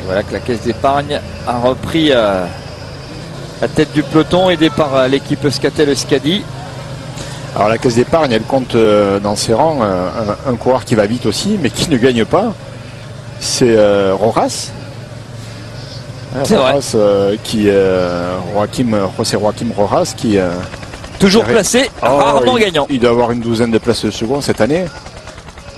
Voilà que la Caisse d'Épargne a repris la tête du peloton, aidée par l'équipe Euskatel-Euskadi. Alors la Caisse d'Épargne, elle compte dans ses rangs un coureur qui va vite aussi, mais qui ne gagne pas. C'est Rojas. C'est vrai. José Joaquim Rojas qui... Toujours placé, rarement gagnant. Il doit avoir une douzaine de places de second cette année.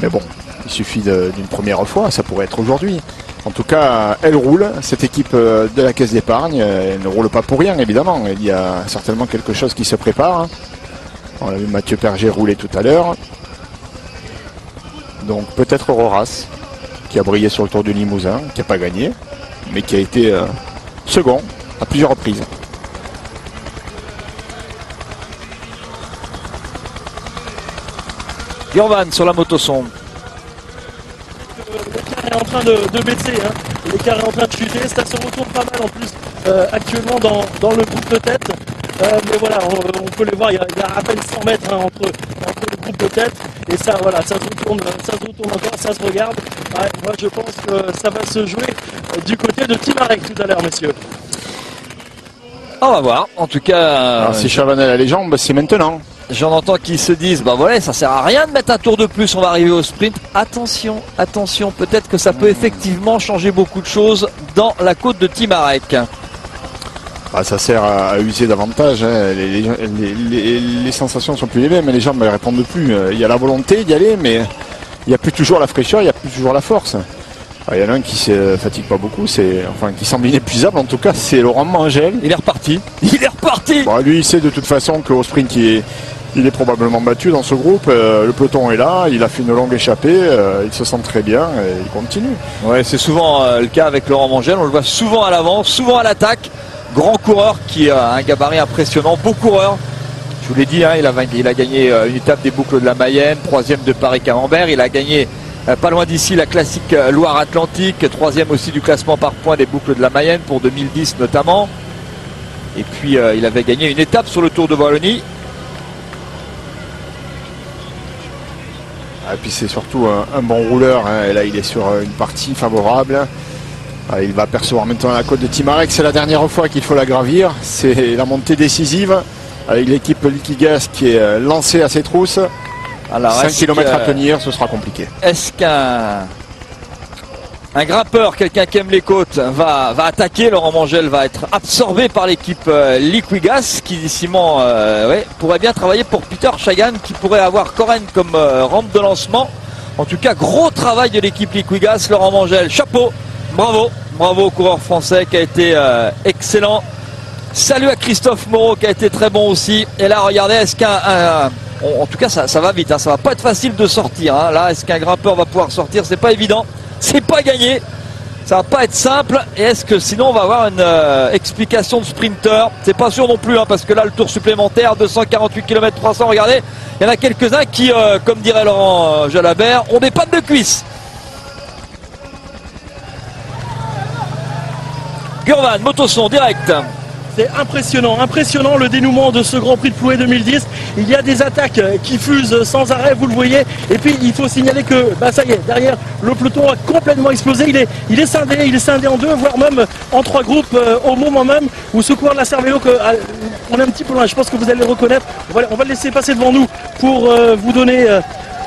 Mais bon, il suffit d'une première fois, ça pourrait être aujourd'hui. En tout cas, elle roule, cette équipe de la Caisse d'Épargne. Elle ne roule pas pour rien, évidemment. Il y a certainement quelque chose qui se prépare. On a vu Mathieu Perger rouler tout à l'heure. Donc peut-être Rojas, qui a brillé sur le Tour du Limousin, qui n'a pas gagné, mais qui a été second à plusieurs reprises. Gurvan sur la moto-son. L'écart est en train de baisser, hein. L'écart est en train de chuter, ça se retourne pas mal en plus actuellement dans le groupe de tête. Mais voilà, on peut les voir, il y a à peine 100 mètres hein, entre le groupe de tête et ça, voilà, ça se retourne encore, ça se regarde. Ouais, moi je pense que ça va se jouer du côté de Timarec tout à l'heure, messieurs. On va voir, en tout cas... Alors, si Chavanel a les jambes, c'est maintenant. J'en entends qui se disent, bah voilà, ça sert à rien de mettre un tour de plus, on va arriver au sprint. Attention, attention, peut-être que ça peut effectivement changer beaucoup de choses dans la côte de Timarec. Bah, ça sert à user davantage. Hein. Les sensations sont plus les mêmes, mais les jambes ne répondent plus. Il y a la volonté d'y aller, mais il n'y a plus toujours la fraîcheur, il n'y a plus toujours la force. Il y en a un qui se fatigue pas beaucoup, qui semble inépuisable en tout cas, c'est Laurent Mangel. Il est reparti. Bon, lui il sait de toute façon qu'au sprint il est probablement battu dans ce groupe. Le peloton est là, il a fait une longue échappée, il se sent très bien et il continue. Ouais, c'est souvent le cas avec Laurent Mangel, on le voit souvent à l'avant, souvent à l'attaque. Grand coureur qui a un gabarit impressionnant, beau coureur. Je vous l'ai dit, hein, il a gagné une étape des boucles de la Mayenne, 3e de Paris-Camembert. Il a gagné pas loin d'ici la classique Loire-Atlantique, 3e aussi du classement par points des boucles de la Mayenne pour 2010 notamment. Et puis il avait gagné une étape sur le Tour de Wallonie. Et puis c'est surtout un bon rouleur, hein. Et là il est sur une partie favorable. Il va apercevoir maintenant la côte de Timarec, c'est la dernière fois qu'il faut la gravir. C'est la montée décisive avec l'équipe Liquigas qui est lancée à ses trousses. Alors, 5 km à tenir, ce sera compliqué. Est-ce qu'un grimpeur, quelqu'un qui aime les côtes, va attaquer? Laurent Mangel va être absorbé par l'équipe Liquigas qui décidément pourrait bien travailler pour Peter Sagan qui pourrait avoir Corren comme rampe de lancement. En tout cas, gros travail de l'équipe Liquigas. Laurent Mangel, chapeau, bravo au coureur français qui a été excellent. Salut à Christophe Moreau qui a été très bon aussi. Et là, regardez, est-ce en tout cas, ça va vite, hein. Ça va pas être facile de sortir. Hein. Là, est-ce qu'un grimpeur va pouvoir sortir? C'est pas évident. C'est pas gagné. Ça va pas être simple. Et est-ce que sinon on va avoir une explication de sprinter? C'est pas sûr non plus, hein, parce que là, le tour supplémentaire, 248 km 300, regardez, il y en a quelques-uns qui, comme dirait Laurent Jalabert, ont des pattes de cuisse. Gurvan, moto-son direct. C'est impressionnant le dénouement de ce Grand Prix de Plouay 2010. Il y a des attaques qui fusent sans arrêt, vous le voyez. Et puis il faut signaler que ça y est, derrière le peloton a complètement explosé. Il est scindé en deux, voire même en 3 groupes au moment même où ce coureur de la Cervélo, on est un petit peu loin, je pense que vous allez le reconnaître. On va le laisser passer devant nous pour vous donner...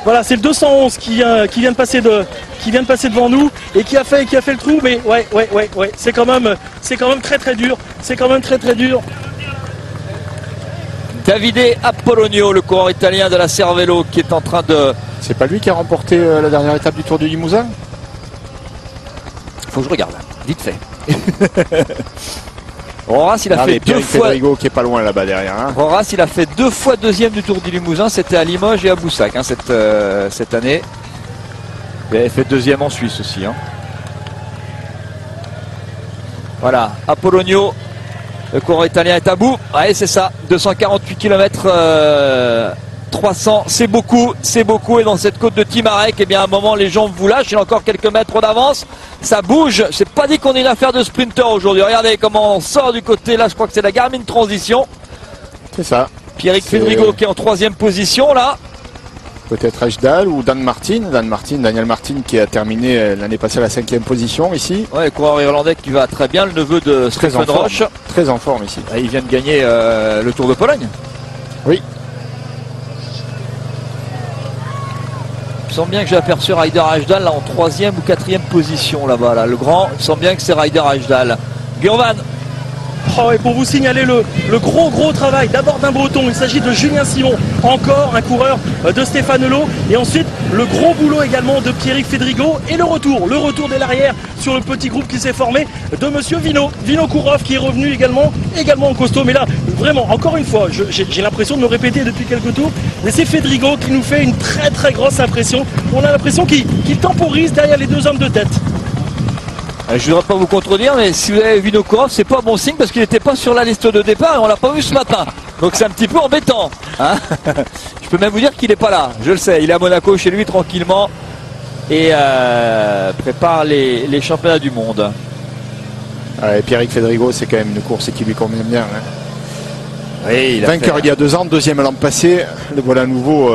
Voilà, c'est le 211 qui vient de passer devant nous et qui a fait le trou, mais ouais, c'est quand même très dur. C'est quand même très dur. Davide Apollonio, le coureur italien de la Cervélo, qui est en train de... C'est pas lui qui a remporté la dernière étape du Tour du Limousin? Faut que je regarde, vite fait. Roras, il a fait 2 fois. Federigo qui est pas loin là-bas derrière. Hein. Roras, il a fait 2 fois 2e du Tour du Limousin. C'était à Limoges et à Boussac hein, cette année. Il avait fait 2e en Suisse aussi. Hein. Voilà, Apollonio, le coureur italien est à bout. Ouais, c'est ça, 248 km 300, c'est beaucoup. Et dans cette côte de Timarec, eh bien, à un moment, les jambes vous lâchent. Il y a encore quelques mètres d'avance. Ça bouge. C'est pas dit qu'on ait une affaire de sprinter aujourd'hui. Regardez comment on sort du côté. Là, je crois que c'est la Garmin Transition. C'est ça. Pierrick Federigo qui est en 3e position, là. Peut-être Ajdal ou Dan Martin. Daniel Martin qui a terminé l'année passée à la 5e position ici. Ouais, le coureur irlandais qui va très bien, le neveu de Stephen Roche. Très en forme ici. Et il vient de gagner le Tour de Pologne. Oui. Il me semble bien que j'ai aperçu Ryder Ajdal là en 3e ou 4e position là-bas. Là. Le grand, il me semble bien que c'est Ryder Ajdal. Gurvan. Oh, et pour vous signaler le gros travail d'abord d'un Breton, il s'agit de Julien Simon, encore un coureur de Stéphane Hulot, et ensuite le gros boulot également de Pierrick Fédrigo et le retour dès l'arrière sur le petit groupe qui s'est formé de monsieur Vino Kourov qui est revenu également en costaud. Mais là vraiment encore une fois j'ai l'impression de me répéter depuis quelques tours, mais c'est Fédrigo qui nous fait une très grosse impression. On a l'impression qu'il temporise derrière les deux hommes de tête. Je ne voudrais pas vous contredire, mais si vous avez Vino Kourov, c'est pas bon signe parce qu'il n'était pas sur la liste de départ et on l'a pas vu ce matin. Donc c'est un petit peu embêtant. Hein. Je peux même vous dire qu'il n'est pas là. Je le sais, il est à Monaco chez lui tranquillement et prépare les championnats du monde. Ouais, Pierrick Fédrigo, c'est quand même une course qui lui convient bien. Hein. Oui, il a vainqueur il y a 2 ans, 2e l'an passé. Le voilà à nouveau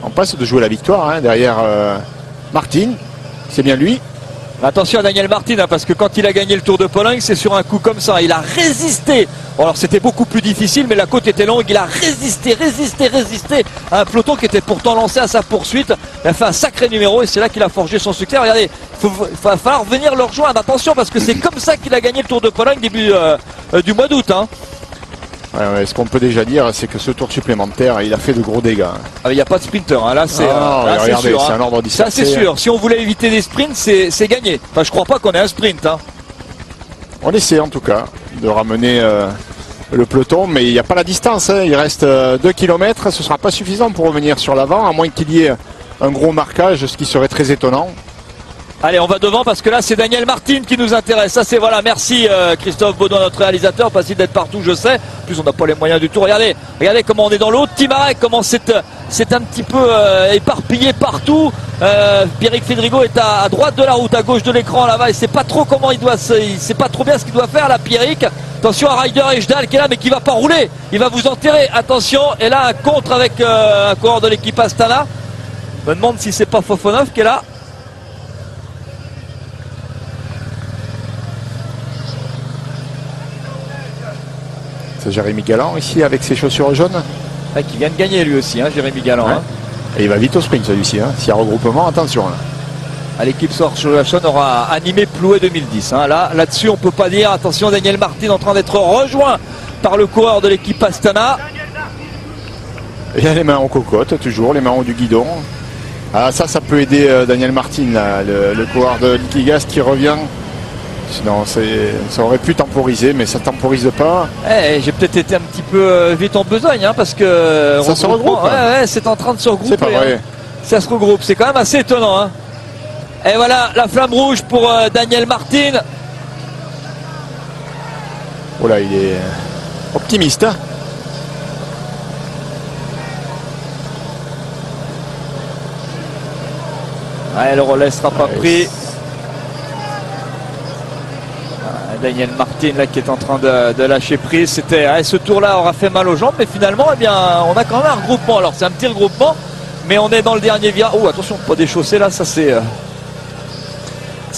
en passe de jouer la victoire hein, derrière Martin. C'est bien lui. Attention à Daniel Martin, hein, parce que quand il a gagné le Tour de Pologne, c'est sur un coup comme ça. Il a résisté. Bon, alors c'était beaucoup plus difficile, mais la côte était longue. Il a résisté à un peloton qui était pourtant lancé à sa poursuite. Il a fait un sacré numéro et c'est là qu'il a forgé son succès. Regardez, il va falloir venir le rejoindre. Attention, parce que c'est comme ça qu'il a gagné le Tour de Pologne début du mois d'août. Hein. Ouais, ce qu'on peut déjà dire, c'est que ce tour supplémentaire, il a fait de gros dégâts. Il n'y a pas de sprinter, hein. Là c'est sûr. C'est un ordre dispersé. Ça c'est sûr. Si on voulait éviter des sprints, c'est gagné. Enfin, je crois pas qu'on ait un sprint. Hein. On essaie en tout cas de ramener le peloton, mais il n'y a pas la distance. Hein. Il reste 2 km. Ce ne sera pas suffisant pour revenir sur l'avant, à moins qu'il y ait un gros marquage, ce qui serait très étonnant. Allez, on va devant parce que là c'est Daniel Martin qui nous intéresse. Ça c'est voilà, merci Christophe Baudouin, notre réalisateur, facile d'être partout, je sais. En plus on n'a pas les moyens du tout. Regardez comment on est dans l'eau. Timarek, comment c'est un petit peu éparpillé partout. Pierrick Fédrigo est à droite de la route, à gauche de l'écran là-bas. Il sait pas trop comment il sait pas trop bien ce qu'il doit faire là, Pierrick. Attention à Ryder Ajdal qui est là mais qui va pas rouler. Il va vous enterrer. Attention. Et là un contre avec un coureur de l'équipe Astana. Je me demande si c'est pas Fofonov qui est là. C'est Jérémy Galland ici avec ses chaussures jaunes. Qui vient de gagner lui aussi, hein, Jérémy Galland. Ouais. Hein. Et il va vite au sprint celui-ci. Hein. S'il y a regroupement, attention. Là. L'équipe Sorge-Lachon aura animé Plouet 2010. Hein. Là-dessus, on peut pas dire. Attention, Daniel Martin en train d'être rejoint par le coureur de l'équipe Astana. Il y a les mains en cocotte, toujours, les mains en haut du guidon. Ah, ça peut aider Daniel Martin, là, le coureur de Liquigas qui revient. Sinon, ça aurait pu temporiser, mais ça ne temporise pas. J'ai peut-être été un petit peu vite en besogne, hein, parce que... Ça se regroupe. Ouais, c'est en train de se regrouper. C'est pas vrai. Hein. Ça se regroupe, c'est quand même assez étonnant. Hein. Et voilà, la flamme rouge pour Daniel Martin. Oh là, il est optimiste. Hein. Ouais, le relais ne sera pas pris. Daniel Martin là qui est en train de lâcher prise. Ce tour-là aura fait mal aux jambes, mais finalement, eh bien, on a quand même un regroupement. Alors c'est un petit regroupement, mais on est dans le dernier virage. Oh, attention, pas déchausser là, ça c'est.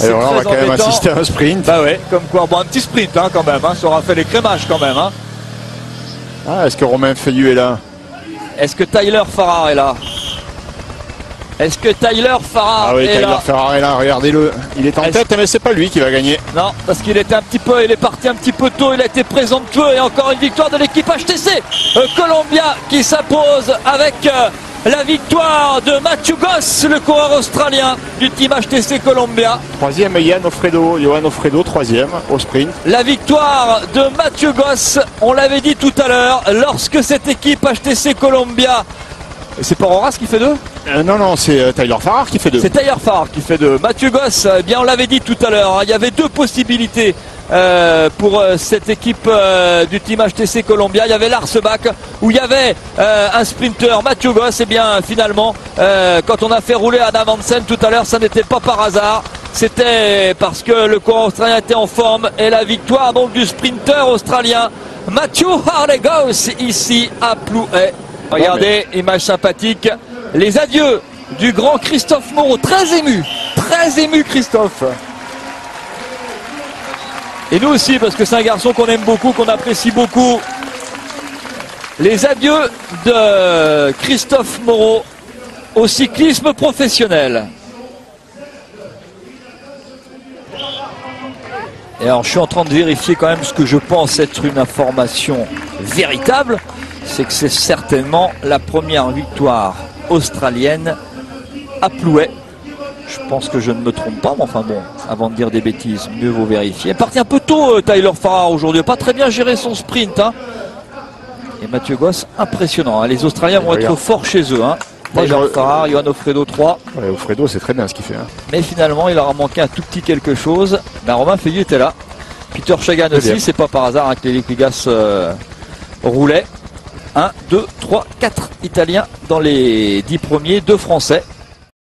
Alors là, on va quand même assister à un sprint. Bah ouais, comme quoi, bon, un petit sprint hein, quand même. Hein, ça aura fait l'écrémage quand même. Hein. Ah, est-ce que Romain Feuillu est là? Est-ce que Tyler Farrar est là? Est-ce que Tyler Farrar est là? Farrar est là, regardez-le. Il est en tête, mais c'est pas lui qui va gagner. Non, parce qu'il était il est parti un petit peu tôt, il a été présent de peu et encore une victoire de l'équipe HTC Columbia qui s'impose avec la victoire de Matthew Goss, le coureur australien du team HTC Columbia. Troisième, Johan Offredo, troisième au sprint. La victoire de Matthew Goss, on l'avait dit tout à l'heure, lorsque cette équipe HTC Columbia... C'est pas Horace qui fait 2 Non, c'est Tyler Farrar qui fait 2. C'est Tyler Farrar qui fait 2. Mathieu Goss, eh bien on l'avait dit tout à l'heure, hein, il y avait 2 possibilités pour cette équipe du team HTC Columbia. Il y avait l'Arsebach où il y avait un sprinter, Mathieu Goss. Et bien finalement, quand on a fait rouler Adam Hansen tout à l'heure, ça n'était pas par hasard. C'était parce que le coureur australien était en forme. Et la victoire donc du sprinter australien Matthew Harley Goss ici à Plouay. Regardez, image sympathique. Les adieux du grand Christophe Moreau. Très ému Christophe. Et nous aussi, parce que c'est un garçon qu'on aime beaucoup, qu'on apprécie beaucoup. Les adieux de Christophe Moreau au cyclisme professionnel. Et alors je suis en train de vérifier quand même ce que je pense être une information véritable. C'est que c'est certainement la première victoire australienne à Plouay. Je pense que je ne me trompe pas, mais enfin bon, avant de dire des bêtises, mieux vaut vérifier. Il est parti un peu tôt, Tyler Farrar, aujourd'hui. Pas très bien géré son sprint. Hein. Et Mathieu Goss, impressionnant. Hein. Les Australiens vont être forts chez eux. Hein. Tyler Farrar, Johan Offredo 3. Ouais, Offredo, c'est très bien ce qu'il fait. Hein. Mais finalement, il leur a manqué un tout petit quelque chose. Ben, Romain Feuillu était là. Peter Sagan aussi, c'est pas par hasard hein, que les Liquigas roulaient. 1, 2, 3, 4 Italiens dans les 10 premiers, 2 Français.